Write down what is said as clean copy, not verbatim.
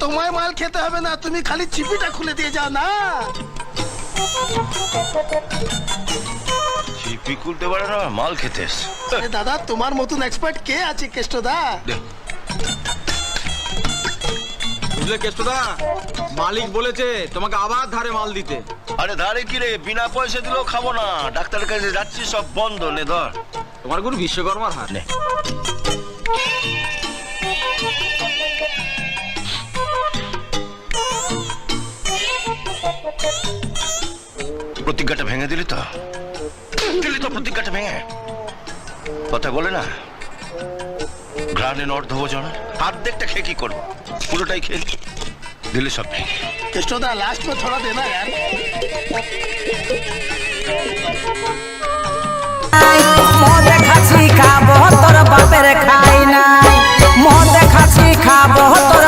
তোমায় মাল খেতে হবে না, তুমি খালি চিপিটা খুলে দিয়ে যাও না। চিপি খুলতে পারে না, মাল খেতে এসছে। দাদা তোমার মতন এক্সপার্ট কে আছে কেষ্টদা? বুঝলে কেষ্টদা, মালিক বলেছে তোমাকে আবার ধারে মাল দিতে। আরে ধারে কি রে, বিনা পয়সা দিলেও খাবো না। ডাক্তারের কাছে যাচ্ছি, সব বন্ধ। নে ধর। তোমার গুরু বিশ্বকর্মার হাত। নে। প্রতিজ্ঞাটা ভেঙে দিলি তো? প্রতিজ্ঞাটা ভেঙে কথা বলে না, গ্রানের অর্ধভোজন অর্ধেকটা খেয়ে কি করবো, পুরোটাই খেয়ে দিলে সব ভেঙে। কেষ্টদা लास्ट में थोड़ा देना यार। মদ খাচ্ছি খাবো তোর বাপের খাই নাই, মদ খাচ্ছি খাবো তোর